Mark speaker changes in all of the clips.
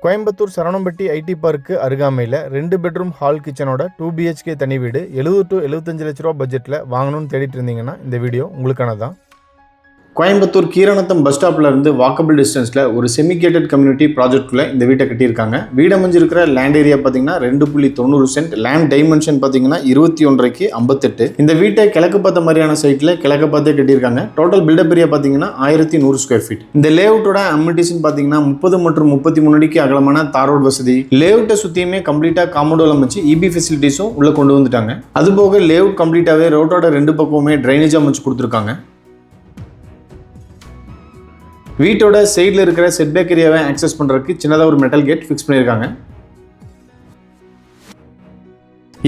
Speaker 1: Coimbatore Saravanampatti ID park அருகாமையில் 2 bedroom hall கிச்சனோட 2 BHK தனி வீடு 70 to 75 லட்ச ரூபா பட்ஜெட்டில் வாங்கணும்னு தேடிட்டு இருந்தீங்கன்னா இந்த வீடியோ உங்களுக்கானதான். கோயம்புத்தூர் கீரனத்தம் பஸ் ஸ்டாப்ல இருந்து வாக்கபிள் டிஸ்டன்ஸ்ல ஒரு செமிகேட்டட் கம்யூனிட்டி ப்ராஜெக்ட்ல இந்த வீட்டை கட்டியிருக்காங்க. வீடு அமைஞ்சிருக்கிற லேண்ட் ஏரியா பார்த்தீங்கன்னா 2.90 சென்ட், லேண்ட் டைமென்ஷன் பார்த்தீங்கன்னா 21.5 58. இந்த வீட்டை கிழக்கு பார்த்த மாதிரியான சைட்ல கிழக்கு பார்த்தே கட்டியிருக்காங்க. டோட்டல் பில்டப் ஏரியா பார்த்தீங்கன்னா 1100 ஸ்கொயர் ஃபீட். இந்த லேஅவுட்டோட அம்யூனிட்டிஸ் பார்த்தீங்கன்னா 30 மற்றும் 33 அடிக்கு அகலமான தார் ரோடு வசதி. லேஅவுட்டை சுத்தியுமே கம்ப்ளீட்டா காம்பவுண்ட் அமைச்சு இபி ஃபெசிலிட்டிஸும் உள்ள கொண்டு வந்துட்டாங்க. அதுபோக லேஅவுட் கம்ப்ளீட்டாவே ரோட்டோட 2 பக்கமுமே ட்ரைனேஜ் அமைச்சு கொடுத்துருக்காங்க. வீட்டோட சைடில் இருக்கிற செட்பேக் ஏரியாவை ஆக்சஸ் பண்ணுறதுக்கு சின்னதாக ஒரு மெட்டல் கேட் ஃபிக்ஸ் பண்ணியிருக்காங்க.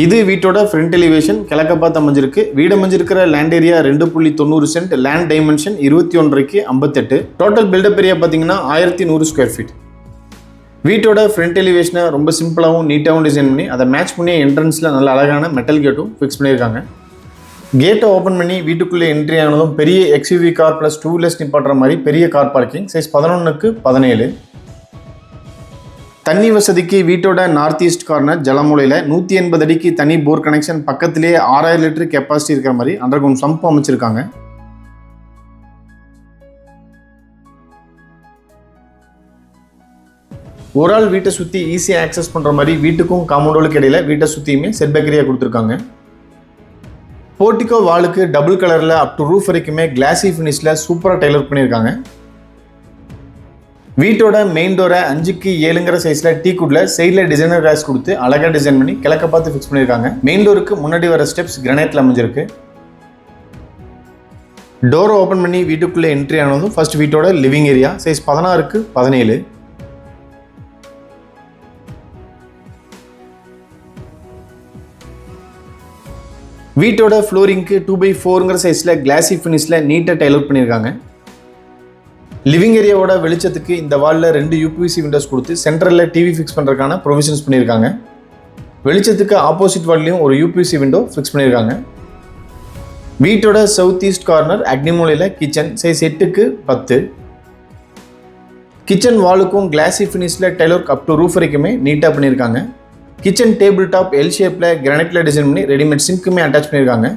Speaker 1: இது வீட்டோட ஃப்ரண்ட் எலிவேஷன் கிழக்க பார்த்து அமைஞ்சிருக்கு. வீடு அமைஞ்சிருக்கிற land area 2.90 cent, land dimension 21.5 58. Total buildup area பார்த்தீங்கன்னா 1100 ஸ்கொயர் ஃபீட். வீட்டோட ஃப்ரண்ட் எலிவேஷனை ரொம்ப சிம்பிளாகவும் நீட்டாகவும் டிசைன் பண்ணி அதை மேட்ச் பண்ணி என்ட்ரன்ஸில் நல்ல அழகான மெட்டல் கேட்டும் ஃபிக்ஸ் பண்ணியிருக்காங்க. கேட்டை ஓப்பன் பண்ணி வீட்டுக்குள்ளே என்ட்ரி ஆனதும் பெரிய எக்ஸ்யூவி கார் ப்ளஸ் 2 வீலர்ஸ் நிப்பாட்டுற மாதிரி பெரிய கார் பார்க்கிங், சைஸ் 11x17. தண்ணி வசதிக்கு வீட்டோட நார்த் ஈஸ்ட் கார்னர் ஜலமூலையில் 180 அடிக்கு தனி போர் கனெக்ஷன், பக்கத்திலேயே 6000 லிட்டர் கெப்பாசிட்டி இருக்கிற மாதிரி அண்டர் கிரவுண்ட் சம்ப் அமைச்சிருக்காங்க. ஒரு ஆள் வீட்டை சுற்றி ஈஸியாக ஆக்சஸ் பண்ணுற மாதிரி வீட்டுக்கும் காம்பவுண்டுக்கு இடையில வீட்டை சுற்றியுமே செட்பேக் ஏரியா கொடுத்துருக்காங்க. போர்ட்டிகோ வாலுக்கு டபுள் கலரில் அப் டு ரூஃப் வரைக்குமே கிளாசி ஃபினிஷில் சூப்பராக டெய்லர் பண்ணியிருக்காங்க. வீட்டோட மெயின் டோரை 5x7 சைஸில் டீக்குட்ல சைடில் டிசைனர் கிளாஸ் கொடுத்து அழகாக டிசைன் பண்ணி கிழக்க பார்த்து ஃபிக்ஸ் பண்ணியிருக்காங்க. மெயின் டோருக்கு முன்னாடி வர ஸ்டெப்ஸ் கிரானைட்டில் அமைஞ்சிருக்கு. டோரை ஓப்பன் பண்ணி வீட்டுக்குள்ளே என்ட்ரி ஆனதும் ஃபர்ஸ்ட் வீட்டோட லிவிங் ஏரியா, சைஸ் 16x17. வீட்டோட ஃப்ளோரிங்க்கு 2x4 சைஸில் கிளாசி ஃபினிஷில் நீட்டாக டெய்லர் பண்ணியிருக்காங்க. லிவிங் ஏரியாவோட வெளிச்சத்துக்கு இந்த வாலில் 2 UPVC விண்டோஸ் கொடுத்து சென்டரில் டிவி ஃபிக்ஸ் பண்ணுறதுக்கான ப்ரொவிஷன்ஸ் பண்ணியிருக்காங்க. வெளிச்சத்துக்கு ஆப்போசிட் வால்லையும் ஒரு UPVC விண்டோ ஃபிக்ஸ் பண்ணியிருக்காங்க. வீட்டோட சவுத் ஈஸ்ட் கார்னர் அக்னிமூலையில் கிச்சன், சைஸ் 8x10. கிச்சன் வாலுக்கும் கிளாசி ஃபினிஷில் டெய்லர் அப் டு ரூஃப் வரைக்குமே நீட்டாக பண்ணியிருக்காங்க. கிச்சன் டேபிள் டாப் எல் ஷேப்பில் கிரானைட்டில் டிசைன் பண்ணி ரெடிமேட் சிங்க்குமே அட்டாச் பண்ணியிருக்காங்க.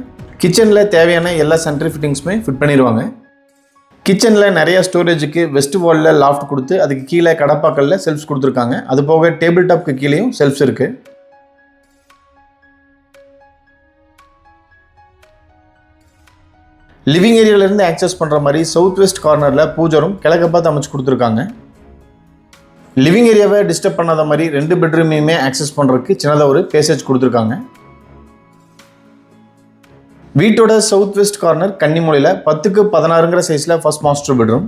Speaker 1: கிச்சனில் தேவையான எல்லா சென்ட்ரி ஃபிட்டிங்ஸுமே ஃபிட் பண்ணிடுவாங்க. கிச்சனில் நிறையா ஸ்டோரேஜுக்கு வெஸ்ட் வாலில் லாஃப்ட் கொடுத்து அதுக்கு கீழே கடப்பாக்கல்ல செல்ஃப்ஸ் கொடுத்துருக்காங்க. அது போக டேபிள் டாப்க்கு கீழேயும் செல்ஃப்ஸ் இருக்குது. லிவிங் ஏரியாவிலேருந்து ஆக்சஸ் பண்ணுற மாதிரி சவுத் வெஸ்ட் கார்னரில் பூஜரும் கிழக்க பார்த்து அமைச்சு கொடுத்துருக்காங்க. லிவிங் ஏரியாவை டிஸ்டர்ப் பண்ணாத மாதிரி 2 பெட்ரூமையுமே ஆக்சஸ் பண்ணுறதுக்கு சின்னதாக ஒரு பேசேஜ் கொடுத்துருக்காங்க. வீட்டோட சவுத் வெஸ்ட் கார்னர் கன்னிமூலையில் 10x16 சைஸில் ஃபர்ஸ்ட் மாஸ்டர் பெட்ரூம்.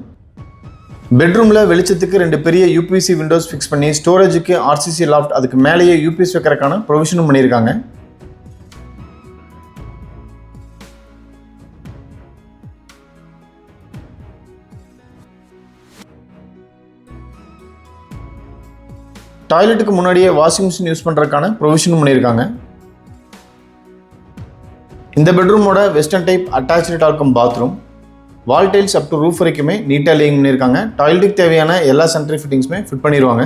Speaker 1: பெட்ரூமில் வெளிச்சத்துக்கு 2 பெரிய UPVC விண்டோஸ் ஃபிக்ஸ் பண்ணி ஸ்டோரேஜுக்கு RCC லாஃப்ட், அதுக்கு மேலேயே UPS வைக்கிறதுக்கான ப்ரொவிஷனும் பண்ணியிருக்காங்க. டாய்லெட்டுக்கு முன்னாடியே வாஷிங் மிஷின் யூஸ் பண்ணுறதுக்கான ப்ரொவிஷனும் பண்ணியிருக்காங்க. இந்த பெட்ரூமோட வெஸ்டர்ன் டைப் அட்டாச்சு டால்கம் bathroom. Wall tiles up to roof வரைக்குமே நீட்டாக லேயிங் பண்ணியிருக்காங்க. டாய்லெட்டுக்கு தேவையான எல்லா சென்ட்ரி ஃபிட்டிங்ஸுமே ஃபிட் பண்ணிடுவாங்க.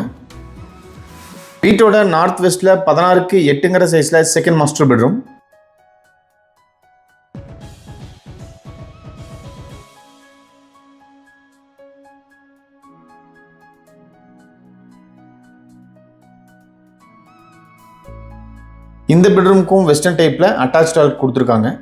Speaker 1: வீட்டோட நார்த் வெஸ்ட்டில் 16x8 சைஸில் செகண்ட் மாஸ்டர் பெட்ரூம். இந்த பெட்ரூமுக்கும் வெஸ்டர்ன் டைப்பில் அட்டாச் டாய்லெட் கொடுத்துருக்காங்க.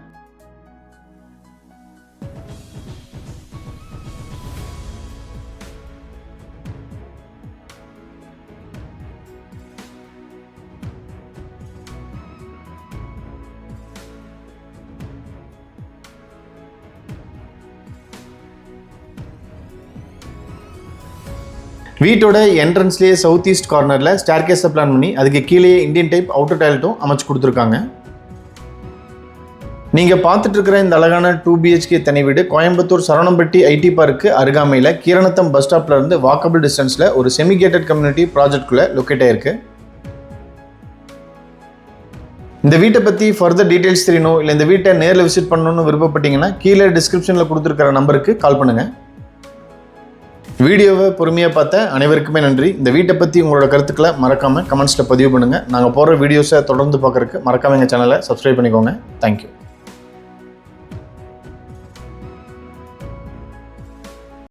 Speaker 1: வீட்டோட என்ட்ரன்ஸ்லேயே சவுத் ஈஸ்ட் கார்னரில் ஸ்டேர்கேஸை பிளான் பண்ணி அதுக்கு கீழே இந்தியன் டைப் அவுட்டர் டாய்லெட்டும் அமைச்சு கொடுத்துருக்காங்க. நீங்கள் பார்த்துட்டு இருக்கிற இந்த அழகான 2 BHK தனி வீடு கோயம்புத்தூர் சரவணம்பட்டி ஐடி பார்க்கு அருகாமையில் கீரனத்தம் பஸ் ஸ்டாப்ல இருந்து வாக்கபிள் டிஸ்டன்ஸில் ஒரு செமிகேட்டட் கம்யூனிட்டி ப்ராஜெக்ட்குள்ளே லொக்கேட் ஆயிருக்கு. இந்த வீட்டை பற்றி ஃபர்தர் டீட்டெயில்ஸ் தெரியணும், இல்லை இந்த வீட்டை நேரில் விசிட் பண்ணணும்னு விருப்பப்பட்டீங்கன்னா கீழே டிஸ்கிரிப்ஷனில் கொடுத்துருக்கிற நம்பருக்கு கால் பண்ணுங்கள். வீடியோவை பொறுமையாக பார்த்த அனைவருக்குமே நன்றி. இந்த வீட்டை பற்றி உங்களோட கருத்துக்களை மறக்காமல் கமெண்ட்ஸில் பதிவு பண்ணுங்கள். நாங்கள் போடுற வீடியோஸை தொடர்ந்து பார்க்குறதுக்கு மறக்காமல் எங்கள் சேனலை சப்ஸ்கிரைப் பண்ணிக்கோங்க. தேங்க்யூ.